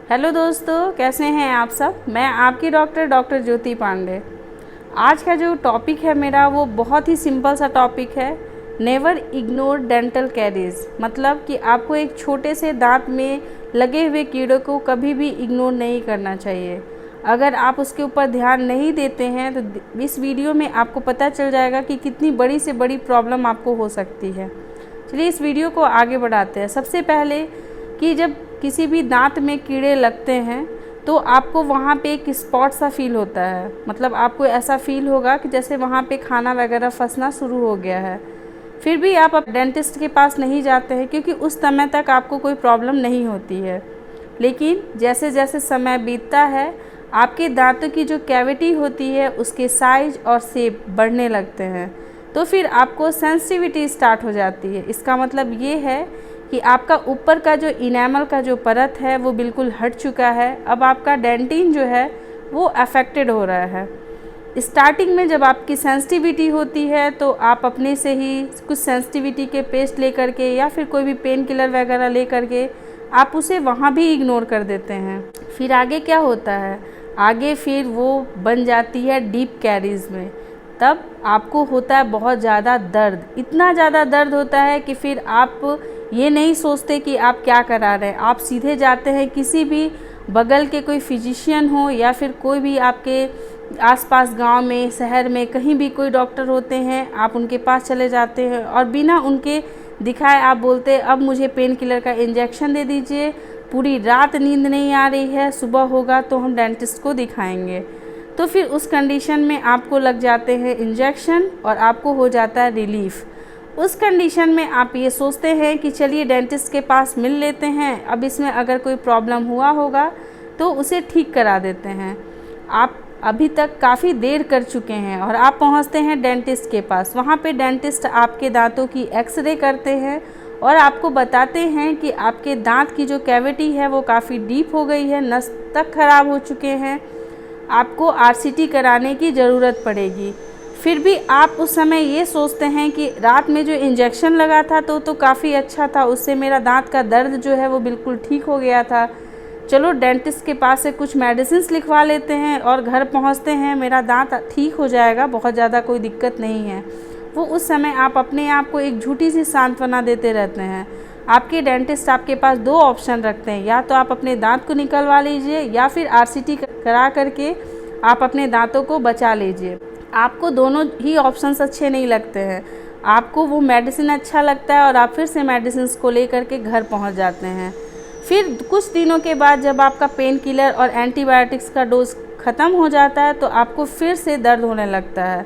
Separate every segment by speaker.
Speaker 1: Hello दोस्तों, कैसे हैं आप सब। मैं आपकी डॉक्टर ज्योति पांडे। आज का जो टॉपिक है मेरा वो बहुत ही सिंपल सा टॉपिक है। Never ignore dental caries. मतलब कि आपको एक छोटे से दांत में लगे हुए कीड़े को कभी भी इग्नोर नहीं करना चाहिए। अगर आप उसके ऊपर ध्यान नहीं देते हैं तो इस वीडियो में आपको पता चल जाएगा कि कितनी बड़ी से बड़ी प्रॉब्लम आपको हो सकती है। चलिए इस वीडियो को आगे बढ़ाते हैं। सबसे पहले कि जब किसी भी दांत में कीड़े लगते हैं तो आपको वहाँ पे एक स्पॉट सा फील होता है। मतलब आपको ऐसा फील होगा कि जैसे वहाँ पे खाना वगैरह फंसना शुरू हो गया है। फिर भी आप डेंटिस्ट के पास नहीं जाते हैं क्योंकि उस समय तक आपको कोई प्रॉब्लम नहीं होती है। लेकिन जैसे जैसे समय बीतता है आपके दांतों की जो कैविटी होती है उसके साइज और शेप बढ़ने लगते हैं, तो फिर आपको सेंसिटिविटी स्टार्ट हो जाती है। इसका मतलब ये है कि आपका ऊपर का जो इनेमल का जो परत है वो बिल्कुल हट चुका है। अब आपका डेंटिन जो है वो अफेक्टेड हो रहा है। स्टार्टिंग में जब आपकी सेंसिटिविटी होती है तो आप अपने से ही कुछ सेंसिटिविटी के पेस्ट ले करके या फिर कोई भी पेन किलर वगैरह ले करके आप उसे वहाँ भी इग्नोर कर देते हैं। फिर आगे क्या होता है, आगे फिर वो बन जाती है डीप कैरीज में। तब आपको होता है बहुत ज़्यादा दर्द। इतना ज़्यादा दर्द होता है कि फिर आप ये नहीं सोचते कि आप क्या करा रहे हैं। आप सीधे जाते हैं किसी भी बगल के कोई फिजिशियन हो या फिर कोई भी आपके आसपास गांव में शहर में कहीं भी कोई डॉक्टर होते हैं, आप उनके पास चले जाते हैं और बिना उनके दिखाए आप बोलते हैं अब मुझे पेन किलर का इंजेक्शन दे दीजिए, पूरी रात नींद नहीं आ रही है, सुबह होगा तो हम डेंटिस्ट को दिखाएंगे। तो फिर उस कंडीशन में आपको लग जाते हैं इंजेक्शन और आपको हो जाता है रिलीफ़। उस कंडीशन में आप ये सोचते हैं कि चलिए डेंटिस्ट के पास मिल लेते हैं, अब इसमें अगर कोई प्रॉब्लम हुआ होगा तो उसे ठीक करा देते हैं। आप अभी तक काफ़ी देर कर चुके हैं और आप पहुंचते हैं डेंटिस्ट के पास। वहां पे डेंटिस्ट आपके दांतों की एक्सरे करते हैं और आपको बताते हैं कि आपके दांत की जो कैविटी है वो काफ़ी डीप हो गई है, नस तक ख़राब हो चुके हैं, आपको आरसीटी कराने की ज़रूरत पड़ेगी। फिर भी आप उस समय ये सोचते हैं कि रात में जो इंजेक्शन लगा था तो काफ़ी अच्छा था, उससे मेरा दांत का दर्द जो है वो बिल्कुल ठीक हो गया था। चलो डेंटिस्ट के पास से कुछ मेडिसिन्स लिखवा लेते हैं और घर पहुंचते हैं, मेरा दांत ठीक हो जाएगा, बहुत ज़्यादा कोई दिक्कत नहीं है। वो उस समय आप अपने आप को एक झूठी सी सांत्वना देते रहते हैं। आपके डेंटिस्ट आपके पास दो ऑप्शन रखते हैं, या तो आप अपने दांत को निकलवा लीजिए या फिर आरसीटी करा करके आप अपने दांतों को बचा लीजिए। आपको दोनों ही ऑप्शंस अच्छे नहीं लगते हैं। आपको वो मेडिसिन अच्छा लगता है और आप फिर से मेडिसिन को लेकर के घर पहुंच जाते हैं। फिर कुछ दिनों के बाद जब आपका पेन किलर और एंटीबायोटिक्स का डोज ख़त्म हो जाता है तो आपको फिर से दर्द होने लगता है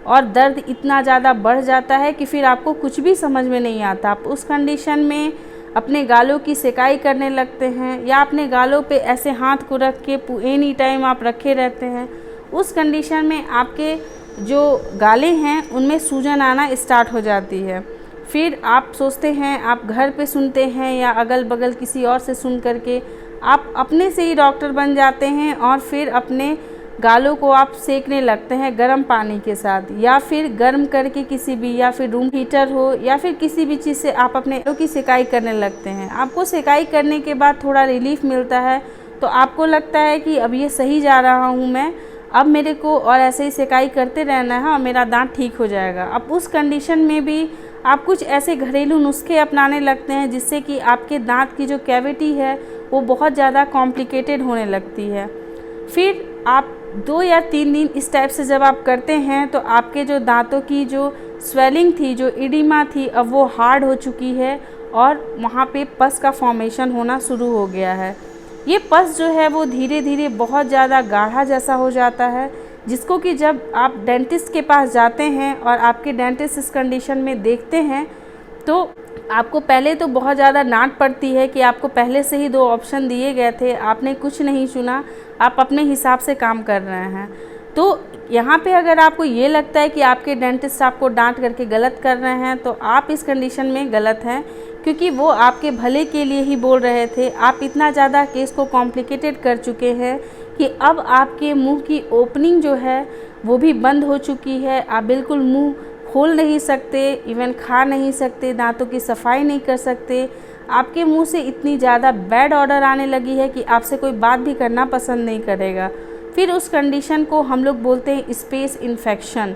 Speaker 1: और दर्द इतना ज़्यादा बढ़ जाता है कि फिर आपको कुछ भी समझ में नहीं आता। आप उस कंडीशन में अपने गालों की सेकाई करने लगते हैं या अपने गालों पे ऐसे हाथ को रख के एनी टाइम आप रखे रहते हैं। उस कंडीशन में आपके जो गालें हैं उनमें सूजन आना स्टार्ट हो जाती है। फिर आप सोचते हैं, आप घर पे सुनते हैं या अगल बगल किसी और से सुन करके आप अपने से ही डॉक्टर बन जाते हैं और फिर अपने गालों को आप सेकने लगते हैं गर्म पानी के साथ, या फिर गर्म करके किसी भी, या फिर रूम हीटर हो या फिर किसी भी चीज़ से आप अपने गालों की सेकाई करने लगते हैं। आपको सेकाई करने के बाद थोड़ा रिलीफ मिलता है तो आपको लगता है कि अब ये सही जा रहा हूँ मैं, अब मेरे को और ऐसे ही सेकाई करते रहना है और मेरा दांत ठीक हो जाएगा। अब उस कंडीशन में भी आप कुछ ऐसे घरेलू नुस्खे अपनाने लगते हैं जिससे कि आपके दांत की जो कैविटी है वो बहुत ज़्यादा कॉम्प्लिकेटेड होने लगती है। फिर आप 2 या 3 दिन इस टाइप से जब आप करते हैं तो आपके जो दांतों की जो स्वेलिंग थी, जो इडिमा थी, अब वो हार्ड हो चुकी है और वहाँ पे पस का फॉर्मेशन होना शुरू हो गया है। ये पस जो है वो धीरे धीरे बहुत ज़्यादा गाढ़ा जैसा हो जाता है, जिसको कि जब आप डेंटिस्ट के पास जाते हैं और आपके डेंटिस्ट इस कंडीशन में देखते हैं तो आपको पहले तो बहुत ज़्यादा डांट पड़ती है कि आपको पहले से ही 2 ऑप्शन दिए गए थे, आपने कुछ नहीं चुना, आप अपने हिसाब से काम कर रहे हैं। तो यहाँ पे अगर आपको ये लगता है कि आपके डेंटिस्ट आपको डांट करके गलत कर रहे हैं तो आप इस कंडीशन में गलत हैं, क्योंकि वो आपके भले के लिए ही बोल रहे थे। आप इतना ज़्यादा केस को कॉम्प्लिकेटेड कर चुके हैं कि अब आपके मुंह की ओपनिंग जो है वो भी बंद हो चुकी है। आप बिल्कुल मुंह खोल नहीं सकते, इवन खा नहीं सकते, दांतों की सफाई नहीं कर सकते। आपके मुंह से इतनी ज़्यादा बैड ऑर्डर आने लगी है कि आपसे कोई बात भी करना पसंद नहीं करेगा। फिर उस कंडीशन को हम लोग बोलते हैं स्पेस इन्फेक्शन।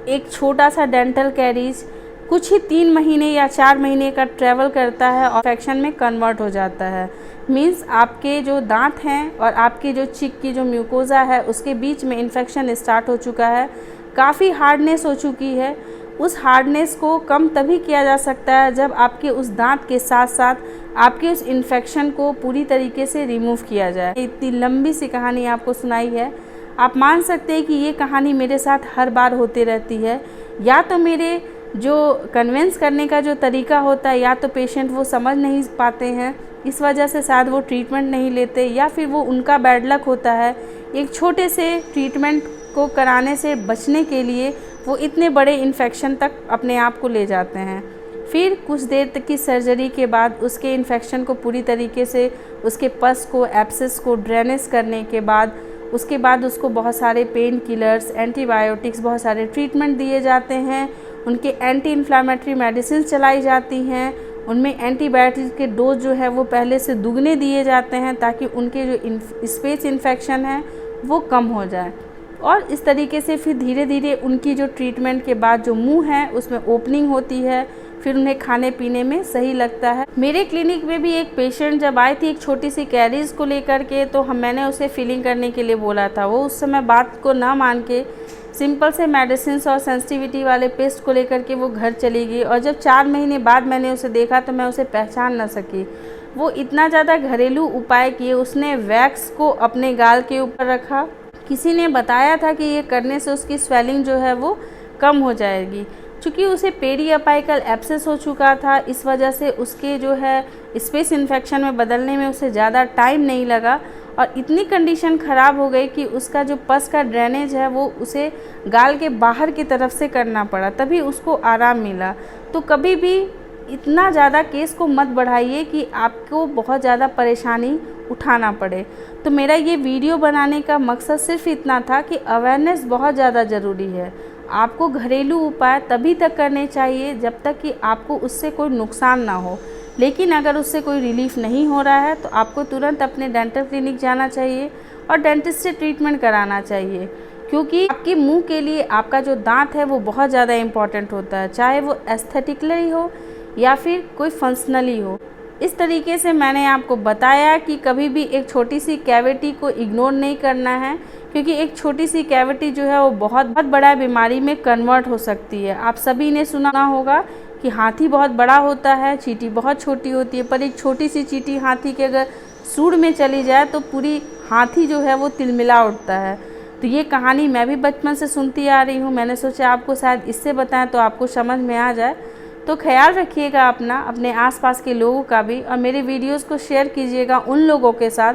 Speaker 1: एक छोटा सा डेंटल कैरीज कुछ ही 3 महीने या 4 महीने का ट्रैवल करता है और इन्फेक्शन में कन्वर्ट हो जाता है। मीन्स आपके जो दांत हैं और आपके जो चिक की जो म्यूकोज़ा है उसके बीच में इन्फेक्शन स्टार्ट हो चुका है, काफ़ी हार्डनेस हो चुकी है। उस हार्डनेस को कम तभी किया जा सकता है जब आपके उस दांत के साथ साथ आपके उस इन्फेक्शन को पूरी तरीके से रिमूव किया जाए। इतनी लंबी सी कहानी आपको सुनाई है। आप मान सकते हैं कि ये कहानी मेरे साथ हर बार होती रहती है। या तो मेरे जो कन्विंस करने का जो तरीका होता है, या तो पेशेंट वो समझ नहीं पाते हैं, इस वजह से शायद वो ट्रीटमेंट नहीं लेते, या फिर वो उनका बैड लक होता है। एक छोटे से ट्रीटमेंट को कराने से बचने के लिए वो इतने बड़े इन्फेक्शन तक अपने आप को ले जाते हैं। फिर कुछ देर तक की सर्जरी के बाद उसके इन्फेक्शन को पूरी तरीके से, उसके पस को, एब्सेस को ड्रेनेज करने के बाद उसके बाद उसको बहुत सारे पेन किलर्स, एंटीबायोटिक्स, बहुत सारे ट्रीटमेंट दिए जाते हैं। उनके एंटी इन्फ्लामेटरी मेडिसिन चलाई जाती हैं। उनमें एंटीबायोटिक्स के डोज जो है वो पहले से दुगने दिए जाते हैं ताकि उनके जो स्पेस इन्फेक्शन है वो कम हो जाए। और इस तरीके से फिर धीरे धीरे उनकी जो ट्रीटमेंट के बाद जो मुंह है उसमें ओपनिंग होती है, फिर उन्हें खाने पीने में सही लगता है। मेरे क्लिनिक में भी एक पेशेंट जब आई थी एक छोटी सी कैरीज को लेकर के, तो मैंने उसे फिलिंग करने के लिए बोला था। वो उस समय बात को ना मान के सिंपल से मेडिसिन और सेंसिटिविटी वाले पेस्ट को लेकर के वो घर चली गई। और जब 4 महीने बाद मैंने उसे देखा तो मैं उसे पहचान ना सकी। वो इतना ज़्यादा घरेलू उपाय किए। उसने वैक्स को अपने गाल के ऊपर रखा। किसी ने बताया था कि ये करने से उसकी स्वेलिंग जो है वो कम हो जाएगी। चूँकि उसे पेरी अपाइकल एब्सेस हो चुका था, इस वजह से उसके जो है स्पेस इन्फेक्शन में बदलने में उसे ज़्यादा टाइम नहीं लगा। और इतनी कंडीशन ख़राब हो गई कि उसका जो पस का ड्रेनेज है वो उसे गाल के बाहर की तरफ से करना पड़ा, तभी उसको आराम मिला। तो कभी भी इतना ज़्यादा केस को मत बढ़ाइए कि आपको बहुत ज़्यादा परेशानी उठाना पड़े। तो मेरा ये वीडियो बनाने का मकसद सिर्फ इतना था कि अवेयरनेस बहुत ज़्यादा ज़रूरी है। आपको घरेलू उपाय तभी तक करने चाहिए जब तक कि आपको उससे कोई नुकसान ना हो। लेकिन अगर उससे कोई रिलीफ नहीं हो रहा है तो आपको तुरंत अपने डेंटल क्लिनिक जाना चाहिए और डेंटिस्ट से ट्रीटमेंट कराना चाहिए, क्योंकि आपके मुंह के लिए आपका जो दांत है वो बहुत ज़्यादा इम्पॉर्टेंट होता है, चाहे वो एस्थेटिकली हो या फिर कोई फंक्शनली हो। इस तरीके से मैंने आपको बताया कि कभी भी एक छोटी सी कैविटी को इग्नोर नहीं करना है, क्योंकि एक छोटी सी कैविटी जो है वो बहुत बड़ा बीमारी में कन्वर्ट हो सकती है। आप सभी ने सुना होगा कि हाथी बहुत बड़ा होता है, चींटी बहुत छोटी होती है, पर एक छोटी सी चींटी हाथी के अगर सूंड में चली जाए तो पूरी हाथी जो है वो तिलमिला उठता है। तो ये कहानी मैं भी बचपन से सुनती आ रही हूँ। मैंने सोचा आपको शायद इससे बताएं तो आपको समझ में आ जाए। तो ख्याल रखिएगा अपना, अपने आसपास के लोगों का भी, और मेरे वीडियोस को शेयर कीजिएगा उन लोगों के साथ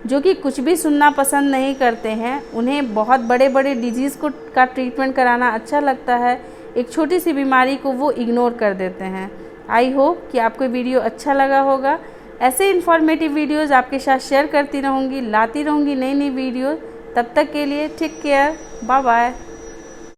Speaker 1: जो कि कुछ भी सुनना पसंद नहीं करते हैं। उन्हें बहुत बड़े बड़े डिजीज़ का ट्रीटमेंट कराना अच्छा लगता है, एक छोटी सी बीमारी को वो इग्नोर कर देते हैं। आई होप कि आपको वीडियो अच्छा लगा होगा। ऐसे इन्फॉर्मेटिव वीडियोज़ आपके साथ शेयर करती रहूँगी, लाती रहूँगी नई नई वीडियो। तब तक के लिए टेक केयर, बाय बाय।